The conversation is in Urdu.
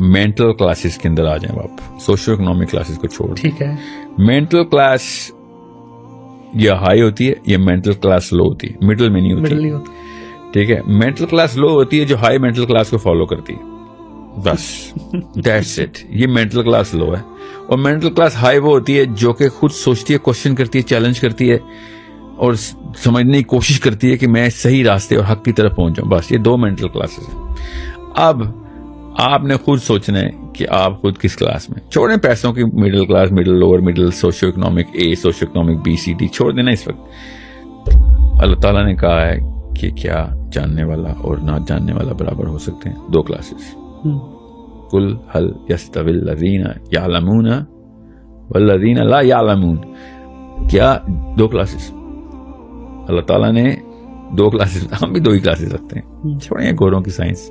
مینٹل کلاسز کے اندر آ جائیں آپ, سوشو اکنامک کلاسز کو چھوڑ. ٹھیک ہے. مینٹل کلاس یا ہائی ہوتی ہے یا مینٹل کلاس لو ہوتی ہے, مڈل میں نہیں ہوتی. ٹھیک ہے, مینٹل کلاس لو ہوتی ہے جو ہائی مینٹل کلاس کو فالو کرتی ہے, بس دیٹس اٹ. یہ مینٹل کلاس لو ہے. اور مینٹل کلاس ہائی وہ ہوتی ہے جو کہ خود سوچتی ہے, کوشچن کرتی ہے, چیلنج کرتی ہے اور سمجھنے کی کوشش کرتی ہے کہ میں صحیح راستے اور حق کی طرف پہنچ جاؤں. بس یہ دو مینٹل کلاسز ہیں. اب آپ نے خود سوچنا ہے کہ آپ خود کس کلاس میں. چھوڑیں پیسوں کی middle class, middle, lower middle, socio economic A, socio economic B, C, D چھوڑ دینا. اس وقت اللہ تعالیٰ نے کہا ہے کہ کیا جاننے والا اور نہ جاننے والا برابر ہو سکتے ہیں؟ دو کلاسز. قل هل يستوي الذين يعلمون والذين لا يعلمون. کیا دو کلاسز؟ اللہ تعالیٰ نے دو کلاسز, ہم بھی دو ہی کلاسز رکھتے ہیں. چھوڑیں گوروں کی سائنس.